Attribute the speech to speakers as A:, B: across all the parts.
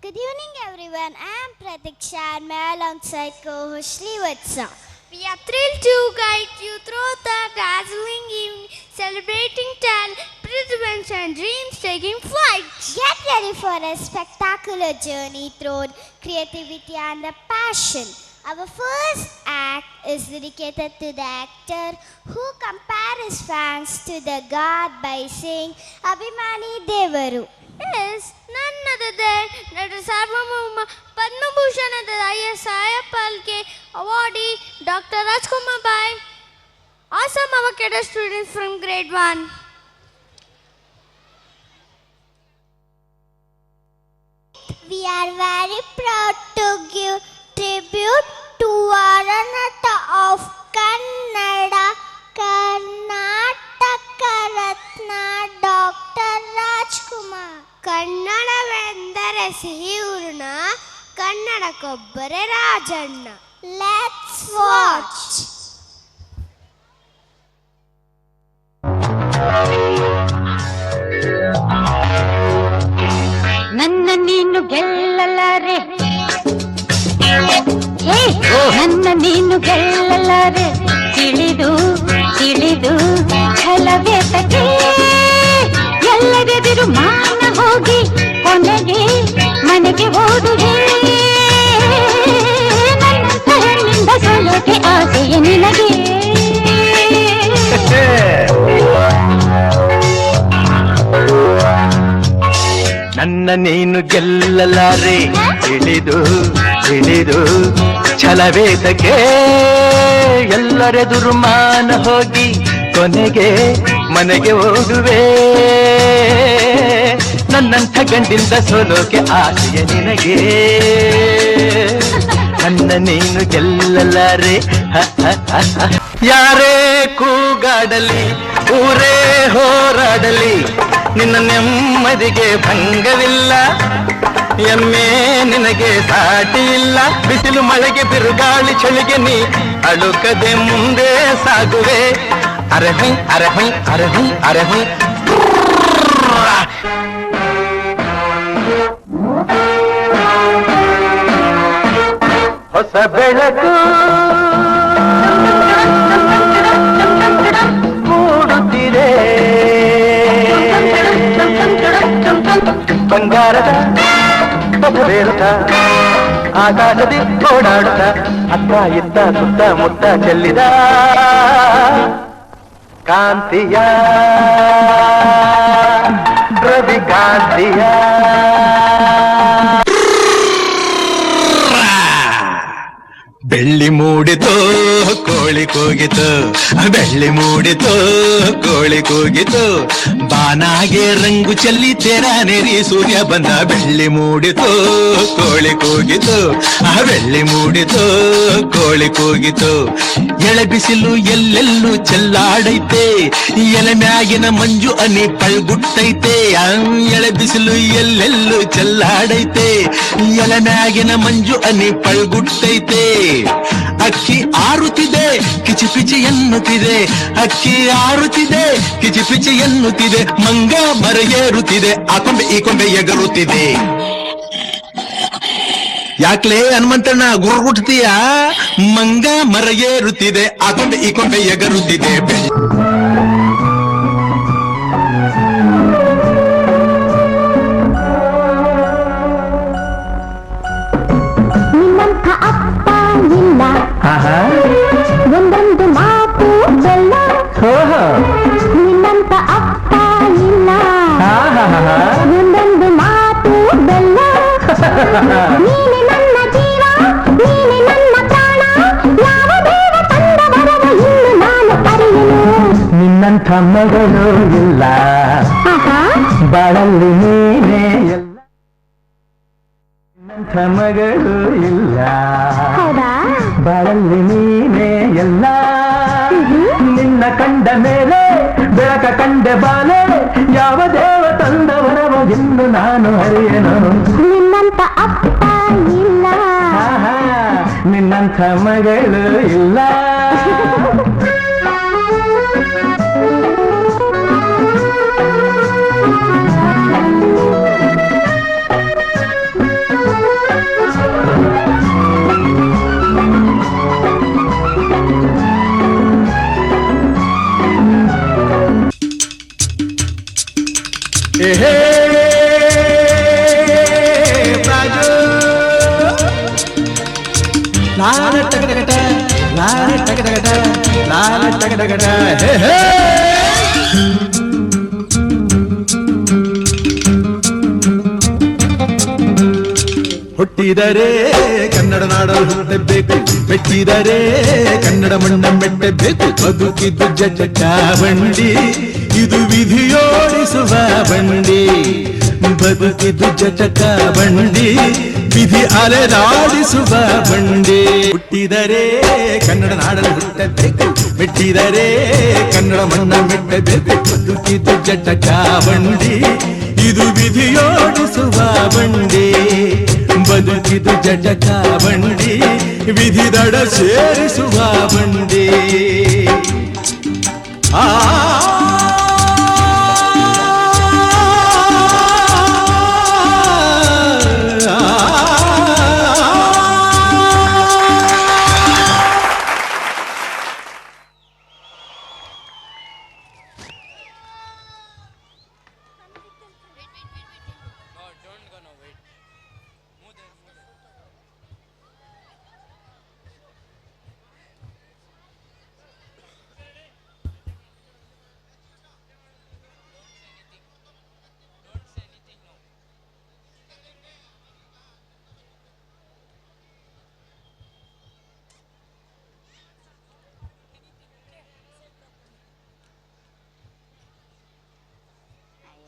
A: Good evening, everyone. I am Pratiksha and my alongside co-host Srivatsa.
B: We are thrilled to guide you through the dazzling evening, celebrating talent, perseverance, and dreams taking flight.
A: Get ready for a spectacular journey through creativity and the passion. Our first act is dedicated to the actor who compares his fans to the god by saying Abhimani Devaru.
B: Yes, none other than Dr. Sarvabhauma Padma Bhushan and the IS Palke awardee Dr. Rajkumar Bai. Awesome avocado students from grade 1.
A: We are very proud to give tribute to Aranata of Kannada, Karnataka Ratna Dr. Rajkumar.
B: ಕನ್ನಡವೆಂದರೆ ಸಿಹಿ ಹೂರ್ಣ, ಕನ್ನಡಕ್ಕೊಬ್ಬರೇ Rajanna.
A: Let's watch.
C: ನನ್ನ ನೀನು ಗೆಲ್ಲಲಾರೆ, ನನ್ನ ನೀನು ಗೆಲ್ಲಲಾರೆ, ತಿಳಿದು ತಿಳಿದು ಛಲವೆತಗೆ ಎಲ್ಲರೆದುರು ಮಾನ ಹೋಗಿ ಕೊನೆಗೆ ಮನೆಗೆ ಓದುವೆ. ನನ್ನಂತ ಹೆಣ್ಣಿಂದ ಸೋಲೋಕೆ ಆಸೆಯ ನಿನಗೆ.
D: ನನ್ನ ನೀನು ಗೆಲ್ಲಲಾರೆ, ತಿಳಿದು ತಿಳಿದು ಛಲವೇತಕ್ಕೆ ಎಲ್ಲರೆದುರು ಮಾನ ಹೋಗಿ ಕೊನೆಗೆ ಮನೆಗೆ ಓಡುವೆ. ನನ್ನಂಥ ಗಂಡಿಂದ ಸೋಲೋಕೆ ಆಸೆಯ ನಿನಗೆ. ನನ್ನ ನೀನು ಗೆಲ್ಲಲಾರೆ. ಯಾರೇ ಕೂಗಾಡಲಿ, ಊರೇ ಹೋರಾಡಲಿ, ನಿನ್ನ ನೆಮ್ಮದಿಗೆ ಭಂಗವಿಲ್ಲ. ಎಮ್ಮೆ ನಿನಗೆ ಸಾಟಿ ಇಲ್ಲ. ಬಿಸಿಲು ಮಳೆಗೆ ಬಿರುಗಾಳಿ ಚಳಿಗೆ ನೀ ಅಳುಕದೆ ಮುಂದೆ ಸಾಗುವೆ. ಅರೆಹೈ ಅರೆಹೈ ಅರೆಹೈ ಅರೆಹೈ. ಹೊಸ ಬೆಳಕು ಮೂಡುತ್ತಿದೆ, ಬಂಗಾರದ ಪಥವೇರುತ್ತ ಆಕಾಶದಿ ಓಡಾಡುತ್ತ ಅತ್ತ ಇತ್ತ ಸುತ್ತ ಮುತ್ತ ಚೆಲ್ಲಿದ ಕಾಂತಿಯ ರವಿ ಕಾಂತಿಯ. ಬೆಳ್ಳಿ ಮೂಡಿತೋ ಕೋಳಿ ಕೂಗಿತು, ಬೆಳ್ಳಿ ಮೂಡಿತೋ ಕೋಳಿ ಕೂಗಿತು, ಬಾನಾಗೆ ರಂಗು ಚೆಲ್ಲಿ ತೆರ ನೆರಿ ಸೂರ್ಯ ಬಂದ. ಬೆಳ್ಳಿ ಮೂಡಿತೋ ಕೋಳಿ ಕೂಗಿತು, ಬೆಳ್ಳಿ ಮೂಡಿತೋ ಕೋಳಿ ಕೂಗಿತು. ಎಳೆ ಬಿಸಿಲು ಎಲ್ಲೆಲ್ಲೂ ಚೆಲ್ಲಾಡೈತೆ, ಎಲೆ ಮ್ಯಾಗಿನ ಮಂಜು ಅನಿ ಪಳ್ಗುಟ್ಟೈತೆ. ಎಳೆ ಬಿಸಿಲು ಎಲ್ಲೆಲ್ಲೂ ಚೆಲ್ಲಾಡೈತೆ, ಎಲೆ ಮ್ಯಾಗಿನ ಮಂಜು ಅನಿ ಪಳ್ಗುಟ್ಟೈತೆ. ಅಕ್ಕಿ ಆರುತ್ತಿದೆ ಕಿಚಿ ಪಿಚಿ ಎನ್ನುತ್ತಿದೆ, ಅಕ್ಕಿ ಆರುತ್ತಿದೆ ಕಿಚಿ ಪಿಚಿ ಎನ್ನುತ್ತಿದೆ. ಮಂಗ ಮರ ಏರುತ್ತಿದೆ, ಆ ಕೊಂಬೆ ಈ ಕೊಂಬೆ ಎಗರುತ್ತಿದೆ. ಯಾಕ್ಲೇ ಹನುಮಂತಣ್ಣ ಗುರುಗುಟ್ತೀಯ? ಮಂಗ ಮರ ಏರುತ್ತಿದೆ, ಆ ಕೊಂಬೆ ಈ ಕೊಂಬೆ ಎಗರುತ್ತಿದೆ.
C: ನಿನ್ನಂಥ ಅಪ್ಪ ಇಲ್ಲ, ಒಂದೊಂದು ಮಾತು ಬೆಲ್ಲ. ನಿನ್ನಂಥ ಅಪ್ಪ ಇಲ್ಲ, ಒಂದೊಂದು ಮಾತು ಬೆಲ್ಲ. ನೀನೆ ನನ್ನ ಜೀವ, ನೀನೆ ನನ್ನ ಪ್ರಾಣ, ಯಾವ ದೇವ ತಂದ ವರವ ಇನ್ನು ನಾನು ಅರಿಯೆನು.
D: ನಿನ್ನಂಥ ಮಗಳು ಇಲ್ಲ, ಬಾಳಲ್ಲಿ ನೀನೇ ಎಲ್ಲ. ನಿನ್ನಂಥ ಮಗಳು ಇಲ್ಲ,
C: ಹೌದಾ?
D: ಬಾಳಲ್ಲಿ ನೀನೇ ಎಲ್ಲ. ನಿನ್ನ ಕಂಡ ಮೇಲೆ ಬೆಳಕ ಕಂಡೆ ಬಾಲೆ, ಯಾವ ದೇವ ತಂದವರವ ಇನ್ನು ನಾನು ಅರಿಯೆನು.
C: ನಿನ್ನಂಥ ಅಪ್ಪ ಇಲ್ಲ,
D: ನಿನ್ನಂಥ ಮಗಳು ಇಲ್ಲ. ತಾಳ ಟಗಡಗಡ ಹೇ ಹೇ. ಹುಟ್ಟಿದರೆ ಕನ್ನಡ ನಾಡಲು ಹುಟ್ಟಬೇಕು, ಮೆಟ್ಟಿದರೆ ಕನ್ನಡ ಮಣ್ಣ ಮೆಟ್ಟಬೇಕು. ಬದುಕಿದ್ದು ಜಟಕ ಬಂಡಿ, ಇದು ವಿಧಿಯೋಡಿಸುವ ಬಂಡಿ. ಬದುಕಿದ್ದು ಜಟಕ ಬಂಡಿ, ವಿಧಿ ಅಲೆದಾಡಿಸುವ ಬಂಡಿ. ಹುಟ್ಟಿದರೆ ಕನ್ನಡ ನಾಡಲು ಹುಟ್ಟಬೇಕು, ಮೆಟ್ಟಿದರೆ ಕನ್ನಡ ಮಣ್ಣ ಮೆಟ್ಟಬೇಕು. ಬದುಕಿದ್ದು ಜಟಕ ಬಂಡಿ, ಇದು ವಿಧಿಯೋಡಿಸುವ ಬಂಡಿ. ಬದುಕಿದು ಜಟಕ ಬಂಡಿ, ವಿಧಿ ದಡ ಸೇರಿಸುವ ಬಂಡಿ. ಆ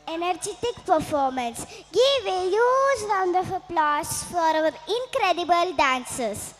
A: Energetic performance. Give a huge round of applause for our incredible dancers.